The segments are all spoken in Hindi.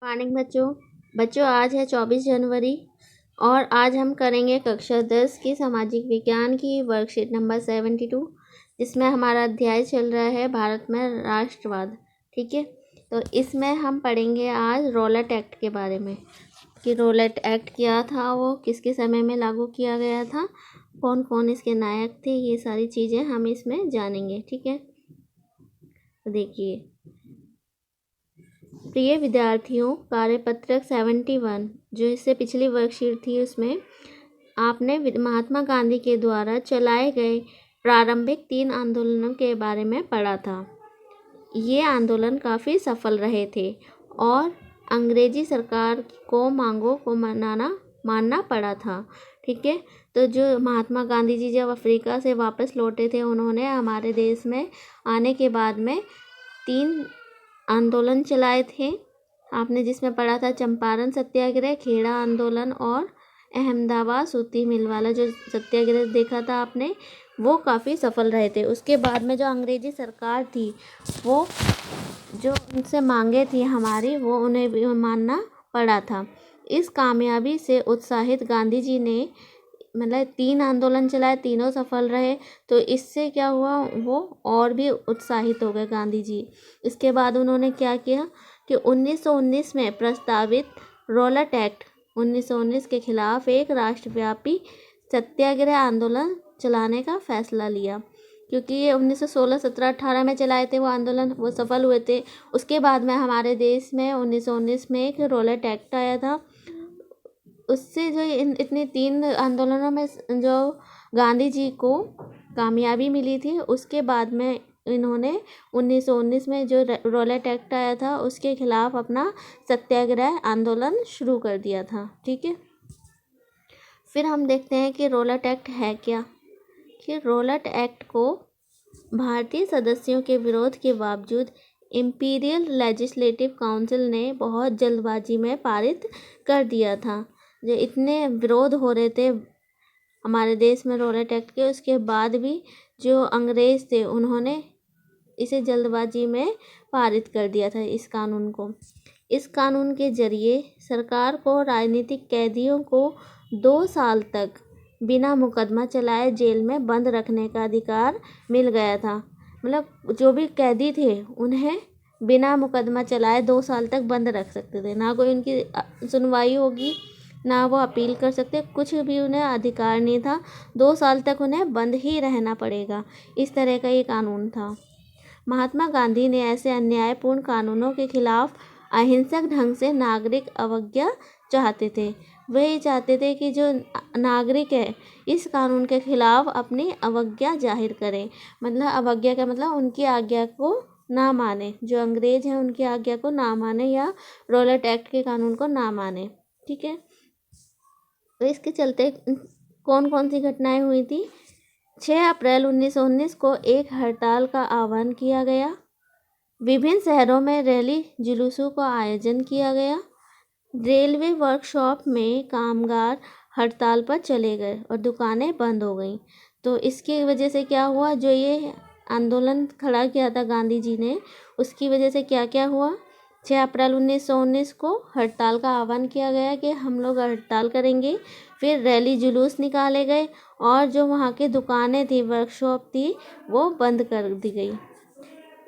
मॉर्निंग बच्चों आज है 24 जनवरी और आज हम करेंगे कक्षा 10 की सामाजिक विज्ञान की वर्कशीट नंबर 72 जिसमें हमारा अध्याय चल रहा है भारत में राष्ट्रवाद। ठीक है, तो इसमें हम पढ़ेंगे आज रॉलेट एक्ट के बारे में कि रॉलेट एक्ट क्या था, वो किसके समय में लागू किया गया था, कौन कौन इसके नायक थे, ये सारी चीज़ें हम इसमें जानेंगे। ठीक है, तो देखिए प्रिय विद्यार्थियों, कार्यपत्रक 71 जो इससे पिछली वर्कशीट थी उसमें आपने महात्मा गांधी के द्वारा चलाए गए प्रारंभिक 3 आंदोलनों के बारे में पढ़ा था। ये आंदोलन काफ़ी सफल रहे थे और अंग्रेजी सरकार को मांगों को मानना पड़ा था। ठीक है, तो जो महात्मा गांधी जी जब अफ्रीका से वापस लौटे थे, उन्होंने हमारे देश में आने के बाद में 3 आंदोलन चलाए थे आपने, जिसमें पढ़ा था चंपारण सत्याग्रह, खेड़ा आंदोलन और अहमदाबाद सूती मिल वाला जो सत्याग्रह देखा था आपने, वो काफ़ी सफल रहे थे। उसके बाद में जो अंग्रेजी सरकार थी वो जो उनसे मांगे थी हमारी, वो उन्हें भी मानना पड़ा था। इस कामयाबी से उत्साहित गांधी जी ने मतलब 3 आंदोलन चलाए, तीनों सफल रहे, तो इससे क्या हुआ, वो और भी उत्साहित हो गए गांधी जी। इसके बाद उन्होंने क्या किया कि 1919 में प्रस्तावित रॉलेट एक्ट 1919 के खिलाफ एक राष्ट्रव्यापी सत्याग्रह आंदोलन चलाने का फैसला लिया, क्योंकि ये 1916, 17, 18 में चलाए थे वो आंदोलन, वो सफल हुए थे। उसके बाद में हमारे देश में 1919 में एक रॉलेट एक्ट आया था। उससे जो इतनी 3 आंदोलनों में जो गांधी जी को कामयाबी मिली थी, उसके बाद में इन्होंने 1919 में जो रॉलेट एक्ट आया था उसके खिलाफ अपना सत्याग्रह आंदोलन शुरू कर दिया था। ठीक है, फिर हम देखते हैं कि रॉलेट एक्ट है क्या। कि रॉलेट एक्ट को भारतीय सदस्यों के विरोध के बावजूद इम्पीरियल लेजिस्लेटिव काउंसिल ने बहुत जल्दबाजी में पारित कर दिया था। जो इतने विरोध हो रहे थे हमारे देश में रॉलेट एक्ट के, उसके बाद भी जो अंग्रेज थे उन्होंने इसे जल्दबाजी में पारित कर दिया था इस कानून को। इस कानून के जरिए सरकार को राजनीतिक कैदियों को 2 साल तक बिना मुकदमा चलाए जेल में बंद रखने का अधिकार मिल गया था। मतलब जो भी कैदी थे उन्हें बिना मुकदमा चलाए 2 साल तक बंद रख सकते थे, ना कोई उनकी सुनवाई होगी, ना वो अपील कर सकते, कुछ भी उन्हें अधिकार नहीं था। 2 साल तक उन्हें बंद ही रहना पड़ेगा, इस तरह का ये कानून था। महात्मा गांधी ने ऐसे अन्यायपूर्ण कानूनों के खिलाफ अहिंसक ढंग से नागरिक अवज्ञा चाहते थे। वे ये चाहते थे कि जो नागरिक है इस कानून के खिलाफ अपनी अवज्ञा जाहिर करें। मतलब अवज्ञा का मतलब उनकी आज्ञा को ना माने, जो अंग्रेज हैं उनकी आज्ञा को ना माने या रॉलेट एक्ट के कानून को ना माने। ठीक है, तो इसके चलते कौन कौन सी घटनाएं हुई थी। 6 अप्रैल 1919 को एक हड़ताल का आह्वान किया गया। विभिन्न शहरों में रैली जुलूसों का आयोजन किया गया। रेलवे वर्कशॉप में कामगार हड़ताल पर चले गए और दुकानें बंद हो गईं। तो इसकी वजह से क्या हुआ, जो ये आंदोलन खड़ा किया था गांधी जी ने, उसकी वजह से क्या क्या हुआ। 6 अप्रैल 1919 को हड़ताल का आह्वान किया गया कि हम लोग हड़ताल करेंगे। फिर रैली जुलूस निकाले गए और जो वहाँ की दुकानें थी, वर्कशॉप थी, वो बंद कर दी गई।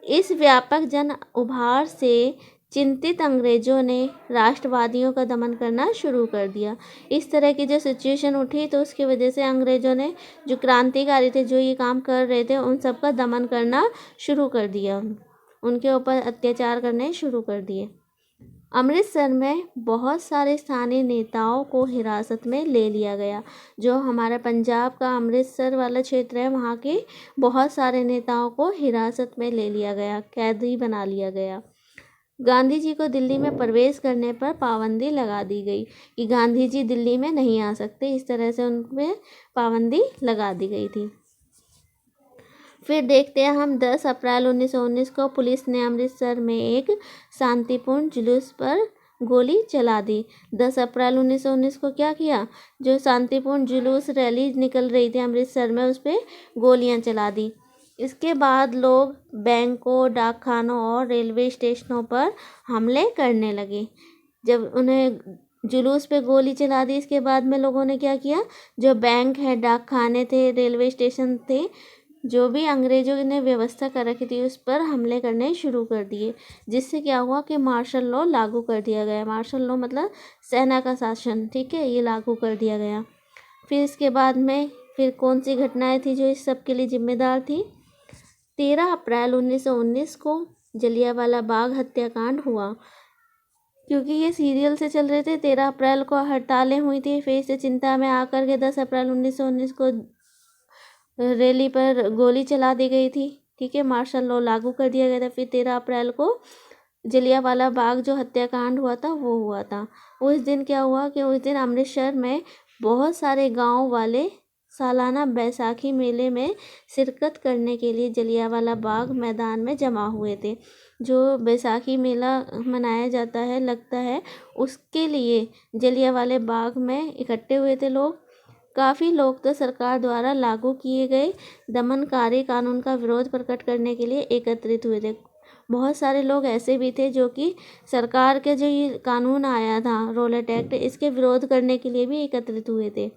इस व्यापक जन उभार से चिंतित अंग्रेजों ने राष्ट्रवादियों का दमन करना शुरू कर दिया। इस तरह की जो सिचुएशन उठी, तो उसकी वजह से अंग्रेजों ने, जो क्रांतिकारी थे, जो ये काम कर रहे थे, उन सब का दमन करना शुरू कर दिया, उनके ऊपर अत्याचार करने शुरू कर दिए। अमृतसर में बहुत सारे स्थानीय नेताओं को हिरासत में ले लिया गया। जो हमारा पंजाब का अमृतसर वाला क्षेत्र है, वहाँ के बहुत सारे नेताओं को हिरासत में ले लिया गया, कैदी बना लिया गया। गांधी जी को दिल्ली में प्रवेश करने पर पाबंदी लगा दी गई कि गांधी जी दिल्ली में नहीं आ सकते, इस तरह से उन पर पाबंदी लगा दी गई थी। फिर देखते हैं हम 10 अप्रैल 1919 को पुलिस ने अमृतसर में एक शांतिपूर्ण जुलूस पर गोली चला दी। 10 अप्रैल 1919 को क्या किया, जो शांतिपूर्ण जुलूस रैली निकल रही थी अमृतसर में, उस पर गोलियां चला दी। इसके बाद लोग बैंकों, डाकखानों और रेलवे स्टेशनों पर हमले करने लगे। जब उन्हें जुलूस पे गोली चला दी, इसके बाद में लोगों ने क्या किया, जो बैंक है, डाक खाने थे, रेलवे स्टेशन थे, जो भी अंग्रेजों ने व्यवस्था कर रखी थी उस पर हमले करने शुरू कर दिए, जिससे क्या हुआ कि मार्शल लॉ लागू कर दिया गया। मार्शल लॉ मतलब सेना का शासन, ठीक है, ये लागू कर दिया गया। फिर इसके बाद में फिर कौन सी घटनाएं थी जो इस सब के लिए जिम्मेदार थी? 13 अप्रैल 1919 को जलियांवाला बाग हत्याकांड हुआ। क्योंकि ये सीरियल से चल रहे थे, 13 अप्रैल को हड़तालें हुई थी, फिर से चिंता में आकर के 10 अप्रैल 1919 को रैली पर गोली चला दी गई थी, ठीक है, मार्शल लॉ लागू कर दिया गया था। फिर 13 अप्रैल को जलियांवाला बाग जो हत्याकांड हुआ था वो हुआ था। उस दिन क्या हुआ कि उस दिन अमृतसर में बहुत सारे गांव वाले सालाना बैसाखी मेले में शिरकत करने के लिए जलियांवाला बाग मैदान में जमा हुए थे। जो बैसाखी मेला मनाया जाता है, लगता है, उसके लिए जलियांवाले बाग में इकट्ठे हुए थे लोग। काफ़ी लोग तो सरकार द्वारा लागू किए गए दमनकारी कानून का विरोध प्रकट करने के लिए एकत्रित हुए थे। बहुत सारे लोग ऐसे भी थे जो कि सरकार के जो ये कानून आया था, रॉलेट एक्ट, इसके विरोध करने के लिए भी एकत्रित हुए थे।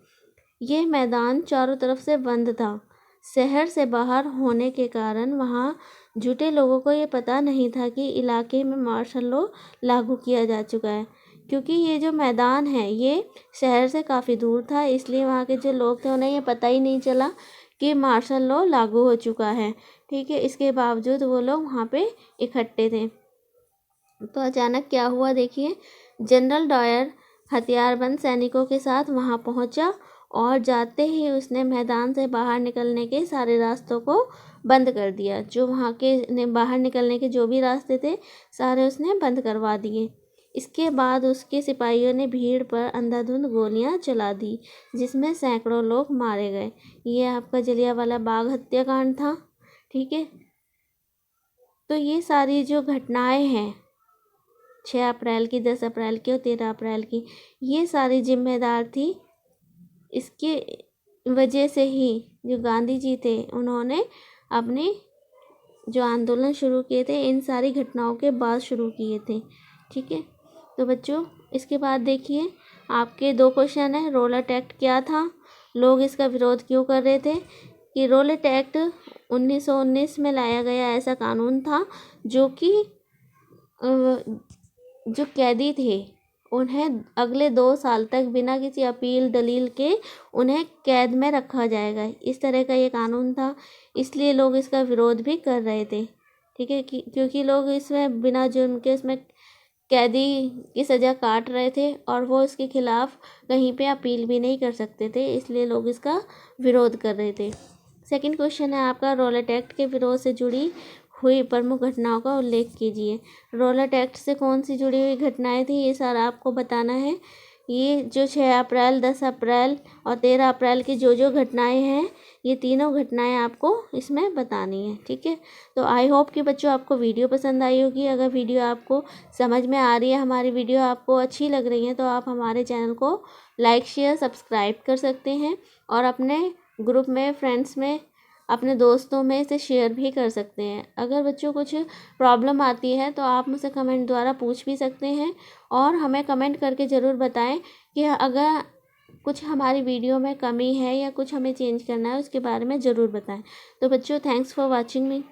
ये मैदान चारों तरफ से बंद था। शहर से बाहर होने के कारण वहाँ जुटे लोगों को ये पता नहीं था कि इलाके में मार्शल लॉ लागू किया जा चुका है, क्योंकि ये जो मैदान है ये शहर से काफ़ी दूर था, इसलिए वहाँ के जो लोग थे उन्हें ये पता ही नहीं चला कि मार्शल लॉ लागू हो चुका है, ठीक है। इसके बावजूद वो लोग वहाँ पे इकट्ठे थे। तो अचानक क्या हुआ, देखिए, जनरल डायर हथियारबंद सैनिकों के साथ वहाँ पहुँचा और जाते ही उसने मैदान से बाहर निकलने के सारे रास्तों को बंद कर दिया। जो वहाँ के बाहर निकलने के जो भी रास्ते थे सारे उसने बंद करवा दिए। इसके बाद उसके सिपाहियों ने भीड़ पर अंधाधुंध गोलियां चला दी, जिसमें सैकड़ों लोग मारे गए। ये आपका जलियांवाला बाग हत्याकांड था, ठीक है। तो ये सारी जो घटनाएं हैं 6 अप्रैल की, 10 अप्रैल की और 13 अप्रैल की, ये सारी जिम्मेदार थी। इसके वजह से ही जो गांधी जी थे उन्होंने अपने जो आंदोलन शुरू किए थे इन सारी घटनाओं के बाद शुरू किए थे, ठीक है। तो बच्चों, इसके बाद देखिए आपके 2 क्वेश्चन है। रॉलेट एक्ट क्या था, लोग इसका विरोध क्यों कर रहे थे? कि रॉलेट एक्ट 1919 में लाया गया ऐसा कानून था जो कि जो कैदी थे उन्हें अगले 2 साल तक बिना किसी अपील दलील के उन्हें कैद में रखा जाएगा, इस तरह का ये कानून था। इसलिए लोग इसका विरोध भी कर रहे थे, ठीक है, क्योंकि लोग इसमें बिना जुर्म के इसमें कैदी की सज़ा काट रहे थे और वो इसके खिलाफ कहीं पे अपील भी नहीं कर सकते थे, इसलिए लोग इसका विरोध कर रहे थे। सेकंड क्वेश्चन है आपका, रॉलेट एक्ट के विरोध से जुड़ी हुई प्रमुख घटनाओं का उल्लेख कीजिए। रॉलेट एक्ट से कौन सी जुड़ी हुई घटनाएं थी ये सारा आपको बताना है। ये जो 6 अप्रैल, 10 अप्रैल और 13 अप्रैल की जो घटनाएं हैं ये तीनों घटनाएं आपको इसमें बतानी है, ठीक है। तो आई होप कि बच्चों आपको वीडियो पसंद आई होगी। अगर वीडियो आपको समझ में आ रही है, हमारी वीडियो आपको अच्छी लग रही है, तो आप हमारे चैनल को लाइक, शेयर, सब्सक्राइब कर सकते हैं और अपने ग्रुप में, फ्रेंड्स में, अपने दोस्तों में इसे शेयर भी कर सकते हैं। अगर बच्चों कुछ प्रॉब्लम आती है तो आप मुझसे कमेंट द्वारा पूछ भी सकते हैं और हमें कमेंट करके ज़रूर बताएं कि अगर कुछ हमारी वीडियो में कमी है या कुछ हमें चेंज करना है उसके बारे में ज़रूर बताएं। तो बच्चों, थैंक्स फॉर वॉचिंग मी।